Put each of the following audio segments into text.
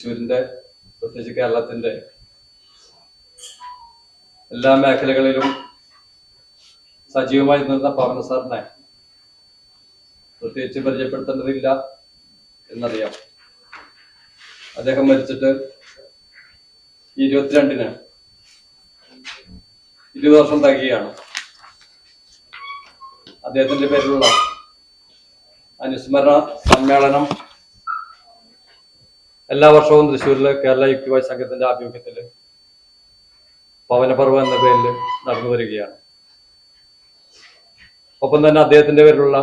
തൃശ്ശൂരിന്റെ പ്രത്യേകിച്ച് കേരളത്തിന്റെ എല്ലാ മേഖലകളിലും സജീവമായി നിന്ന പവന സാറിനെ പ്രത്യേകിച്ച് പരിചയപ്പെടുത്തേണ്ടതില്ല എന്നറിയാം. അദ്ദേഹം മരിച്ചിട്ട് 22-ന് 20 വർഷം തികയാണ്. അദ്ദേഹത്തിന്റെ പേരിലുള്ള അനുസ്മരണ സമ്മേളനം എല്ലാ വർഷവും തൃശ്ശൂരിലെ കേരള യുക്തിവാദി സംഘത്തിന്റെ ആഭിമുഖ്യത്തിൽ പവനപർവ്വം എന്ന പേരിൽ നടന്നു വരികയാണ്. ഒപ്പം തന്നെ അദ്ദേഹത്തിന്റെ പേരിലുള്ള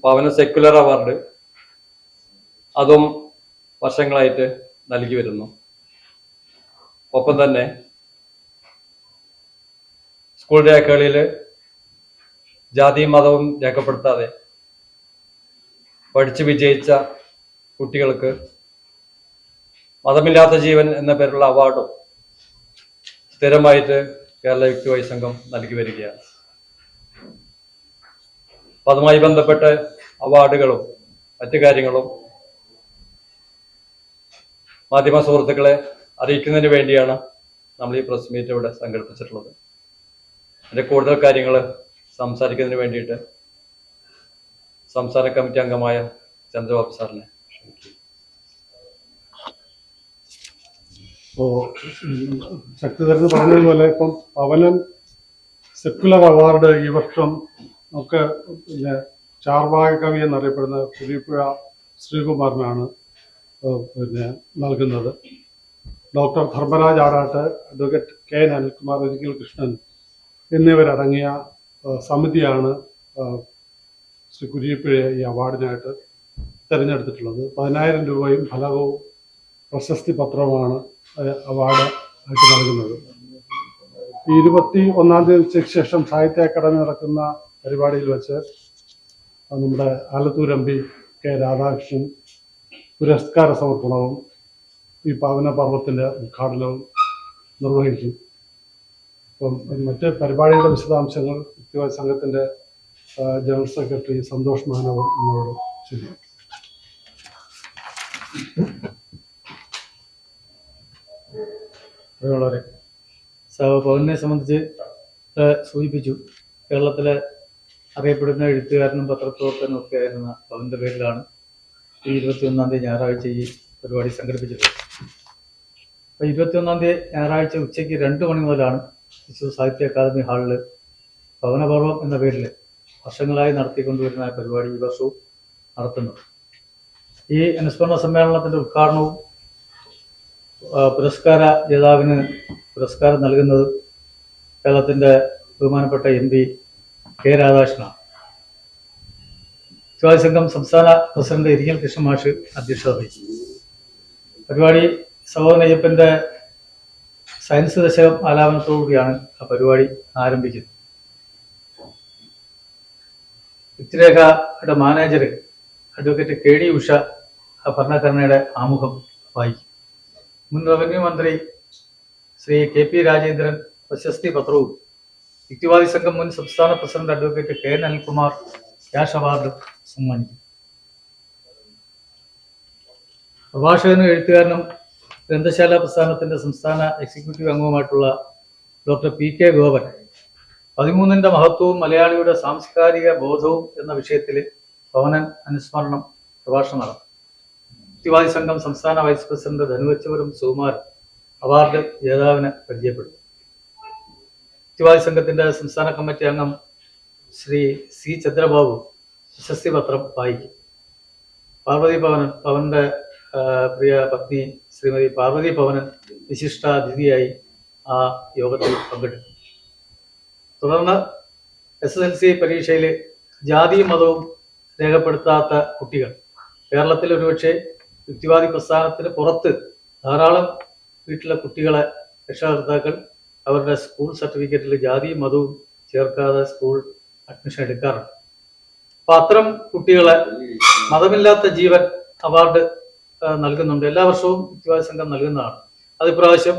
പവന സെക്യുലർ അവാർഡ് അതും വർഷങ്ങളായിട്ട് നൽകി വരുന്നു. ഒപ്പം തന്നെ സ്കൂൾ രേഖകളിൽ ജാതിയും മതവും രേഖപ്പെടുത്താതെ പഠിച്ചു വിജയിച്ച കുട്ടികൾക്ക് മതമില്ലാത്ത ജീവൻ എന്ന പേരുള്ള അവാർഡും സ്ഥിരമായിട്ട് കേരള യുക്തിവാദി സംഘം നൽകി വരികയാണ്. അപ്പം അതുമായി ബന്ധപ്പെട്ട അവാർഡുകളും മറ്റു കാര്യങ്ങളും മാധ്യമ സുഹൃത്തുക്കളെ അറിയിക്കുന്നതിന് വേണ്ടിയാണ് നമ്മൾ ഈ പ്രസ് മീറ്റ് ഇവിടെ സംഘടിപ്പിച്ചിട്ടുള്ളത്. അതിൻ്റെ കൂടുതൽ കാര്യങ്ങൾ സംസാരിക്കുന്നതിന് വേണ്ടിയിട്ട് സംസ്ഥാന കമ്മിറ്റി അംഗമായ ചന്ദ്രബാബു സാറിനെ ക്ഷണിക്കുന്നു. ശക്തിധരൻ പറഞ്ഞതുപോലെ ഇപ്പം പവനൻ സെക്കുലർ അവാർഡ് ഈ വർഷം നമുക്ക് പിന്നെ ചാർവാക കവി എന്നറിയപ്പെടുന്ന കുരിപ്പുഴ ശ്രീകുമാറിനാണ് നൽകുന്നത്. Doctor Dharmaraj Adatt, advocate K Anilkumar, ഒരിക്കൽ കൃഷ്ണൻ എന്നിവരടങ്ങിയ സമിതിയാണ് ശ്രീ കുരിപ്പുഴയെ ഈ അവാർഡിനായിട്ട് തിരഞ്ഞെടുത്തിട്ടുള്ളത്. 10,000 രൂപയും ഫലകവും പ്രശസ്തി പത്രവുമാണ് അവാർഡ് ആയിട്ട് നൽകുന്നത്. ഈ 21-ാം തീയതി ഉച്ചയ്ക്ക് ശേഷം സാഹിത്യ അക്കാദമി നടക്കുന്ന പരിപാടിയിൽ വെച്ച് നമ്മുടെ ആലത്തൂർ MP കെ രാധാകൃഷ്ണൻ പുരസ്കാര സമർപ്പണവും ഈ പവനപർവ്വത്തിൻ്റെ ഉദ്ഘാടനവും നിർവഹിക്കും. അപ്പം മറ്റ് പരിപാടിയുടെ വിശദാംശങ്ങൾ യുക്തിവാദി സംഘത്തിൻ്റെ ജനറൽ സെക്രട്ടറി സന്തോഷ് മാനവർ എന്നോട് ശരിയാണ്. വളരെ പവനെ സംബന്ധിച്ച് സൂചിപ്പിച്ചു. കേരളത്തിലെ അറിയപ്പെടുന്ന എഴുത്തുകാരനും പത്രപ്രവർത്തകനും ഒക്കെ ആയിരുന്ന പവന്റെ പേരിലാണ് ഈ 21-ാം തീയതി ഞായറാഴ്ച ഈ പരിപാടി സംഘടിപ്പിച്ചിട്ടുള്ളത്. അപ്പോൾ 21-ാം തീയതി ഞായറാഴ്ച ഉച്ചയ്ക്ക് 2 മണി മുതലാണ് തൃശ്ശൂർ സാഹിത്യ അക്കാദമി ഹാളിൽ പവനപർവ്വം എന്ന പേരിൽ വർഷങ്ങളായി നടത്തിക്കൊണ്ടുവരുന്ന പരിപാടി ഈ വർഷവും നടത്തുന്നത്. ഈ അനുസ്മരണ സമ്മേളനത്തിൻ്റെ ഉദ്ഘാടനവും പുരസ്കാര ജേതാവിന് പുരസ്കാരം നൽകുന്നത് കേരളത്തിൻ്റെ ബഹുമാനപ്പെട്ട MP കെ രാധാകൃഷ്ണനാണ്. യുക്തിവാദി സംഘം സംസ്ഥാന പ്രസിഡന്റ് ഇരിങ്ങൽ കൃഷ്ണൻ മാഷ് അധ്യക്ഷത വഹിച്ചു. പരിപാടി സഹോദരൻ അയ്യപ്പൻ്റെ സയൻസ് ദശകം ആലാപനത്തോടുകൂടിയാണ് ആ പരിപാടി ആരംഭിക്കുന്നത്. യുക്തിരേഖയുടെ മാനേജർ അഡ്വക്കേറ്റ് KD ഉഷ ഭരണഘടനയുടെ ആമുഖം വായിക്കും. മുൻ റവന്യൂ മന്ത്രി ശ്രീ KP രാജേന്ദ്രൻ പ്രശസ്തി പത്രവും യുക്തിവാദി സംഘം മുൻ സംസ്ഥാന president advocate K Anilkumar cash award സമ്മാനിക്കും. പ്രഭാഷകനും എഴുത്തുകാരനും ഗ്രന്ഥശാല പ്രസ്ഥാനത്തിന്റെ സംസ്ഥാന എക്സിക്യൂട്ടീവ് അംഗവുമായിട്ടുള്ള ഡോക്ടർ PK ഗോപൻ 13-ന്റെ മഹത്വവും മലയാളിയുടെ സാംസ്കാരിക ബോധവും എന്ന വിഷയത്തിൽ പവനൻ അനുസ്മരണം പ്രഭാഷണം നടത്തും. യുക്തിവാദി സംഘം സംസ്ഥാന വൈസ് പ്രസിഡന്റ് ധനുവച്ചവരും സുകുമാരൻ അവാർഡ് ജേതാവിനെ പരിചയപ്പെടുത്തും. യുക്തിവാദി സംഘത്തിന്റെ സംസ്ഥാന കമ്മിറ്റി അംഗം ശ്രീ C ചന്ദ്രബാബു പ്രശസ്തി പത്രം വായിക്കും. പാർവതി പവന്റെ പ്രിയ പത്നി ശ്രീമതി പാർവതി പവനൻ വിശിഷ്ടാതിഥിയായി ആ യോഗത്തിൽ പങ്കെടുക്കും. തുടർന്ന് SSLC പരീക്ഷയിൽ ജാതിയും മതവും രേഖപ്പെടുത്താത്ത കുട്ടികൾ കേരളത്തിൽ ഒരുപക്ഷെ യുക്തിവാദി പ്രസ്ഥാനത്തിന് പുറത്ത് ധാരാളം വീട്ടിലെ കുട്ടികളെ രക്ഷകർത്താക്കൾ അവരുടെ സ്കൂൾ സർട്ടിഫിക്കറ്റിൽ ജാതിയും മതവും ചേർക്കാതെ സ്കൂൾ അഡ്മിഷൻ എടുക്കാറുണ്ട്. അപ്പം അത്തരം കുട്ടികളെ മതമില്ലാത്ത ജീവൻ അവാർഡ് നൽകുന്നുണ്ട്. എല്ലാ വർഷവും യുക്തിവാദി സംഘം നൽകുന്നതാണ്. അതിപ്രാവശ്യം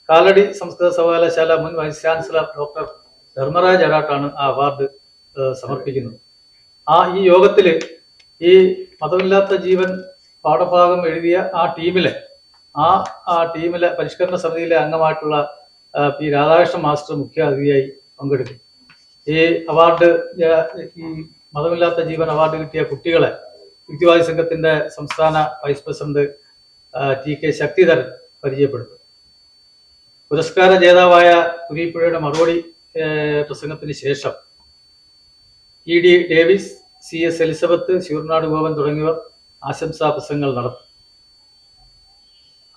കാലടി സംസ്കൃത സർവകലാശാല മുൻ വൈസ് ചാൻസലർ ഡോക്ടർ ധർമ്മരാജ് അരാട്ടാണ് ആ അവാർഡ് സമർപ്പിക്കുന്നത്. ഈ യോഗത്തിൽ ഈ മതമില്ലാത്ത ജീവൻ പാഠഭാഗം എഴുതിയ ആ ടീമിലെ പരിഷ്കരണ സമിതിയിലെ അംഗമായിട്ടുള്ള പി രാധാകൃഷ്ണൻ മാസ്റ്റർ മുഖ്യ അതിഥിയായി പങ്കെടുക്കും. ഈ അവാർഡ് ഈ മതമില്ലാത്ത ജീവൻ അവാർഡ് കിട്ടിയ കുട്ടികളെ യുക്തിവാദി സംഘത്തിന്റെ സംസ്ഥാന വൈസ് പ്രസിഡന്റ് TK ശക്തിധരൻ പരിചയപ്പെടുത്തും. പുരസ്കാര ജേതാവായ കുരീപ്പുഴയുടെ മറുപടി പ്രസംഗത്തിന് ശേഷം ED Davis, CS Elizabeth, Sooranad Gopan തുടങ്ങിയവർ ആശംസാ പ്രസംഗങ്ങൾ നടത്തും.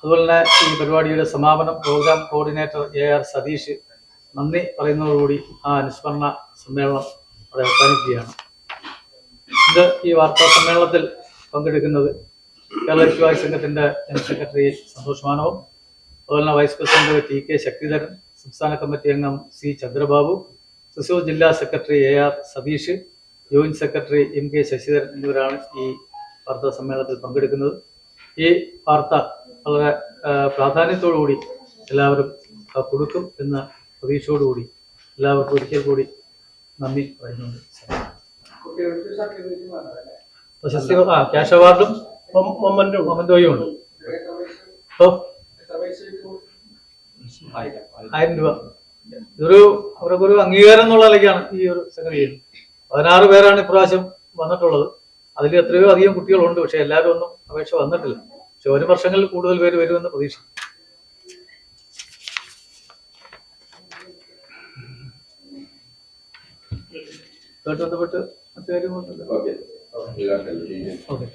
അതുപോലെ തന്നെ ഈ പരിപാടിയുടെ സമാപനം പ്രോഗ്രാം കോർഡിനേറ്റർ AR സതീഷ് നന്ദി പറയുന്നതോടുകൂടി ആ അനുസ്മരണ സമ്മേളനം അവിടെ അവസാനിക്കുകയാണ്. ഈ വാർത്താ സമ്മേളനത്തിൽ പങ്കെടുക്കുന്നത് കേരള യുക്തിവാദി സംഘത്തിന്റെ ജനറൽ സെക്രട്ടറി സന്തോഷ് മാനവും, അതുപോലെ തന്നെ വൈസ് പ്രസിഡന്റ് TK ശക്തിധരൻ, സംസ്ഥാന കമ്മിറ്റി അംഗം C ചന്ദ്രബാബു, തൃശൂർ ജില്ലാ secretary AR Satheesh, joint secretary MK Sasidharan എന്നിവരാണ് ഈ വാർത്താ സമ്മേളനത്തിൽ പങ്കെടുക്കുന്നത്. ഈ വാർത്ത വളരെ പ്രാധാന്യത്തോടുകൂടി എല്ലാവരും കൊടുക്കും എന്ന പ്രതീക്ഷയോടുകൂടി എല്ലാവർക്കും ഒരിക്കൽ കൂടി നന്ദി പറയുന്നുണ്ട്. പ്രശസ്തി ക്യാഷ് അവാർഡും മൊമന്റോയും ഉണ്ട്. 1000 രൂപ. അവർക്കൊരു അംഗീകാരം എന്നുള്ള നിലയ്ക്കാണ് ഈ ഒരു സംഗതി ചെയ്യുന്നത്. 16 പേരാണ് ഇപ്രാവശ്യം വന്നിട്ടുള്ളത്. അതിൽ എത്രയോ അധികം കുട്ടികളുണ്ട്. പക്ഷെ എല്ലാവരും ഒന്നും അപേക്ഷ വന്നിട്ടില്ല. പക്ഷെ വരും വർഷങ്ങളിൽ കൂടുതൽ പേര് വരുമെന്ന് പ്രതീക്ഷിക്കും. ബന്ധപ്പെട്ട് മറ്റു കാര്യങ്ങളുണ്ടല്ലോ. ഓക്കെ.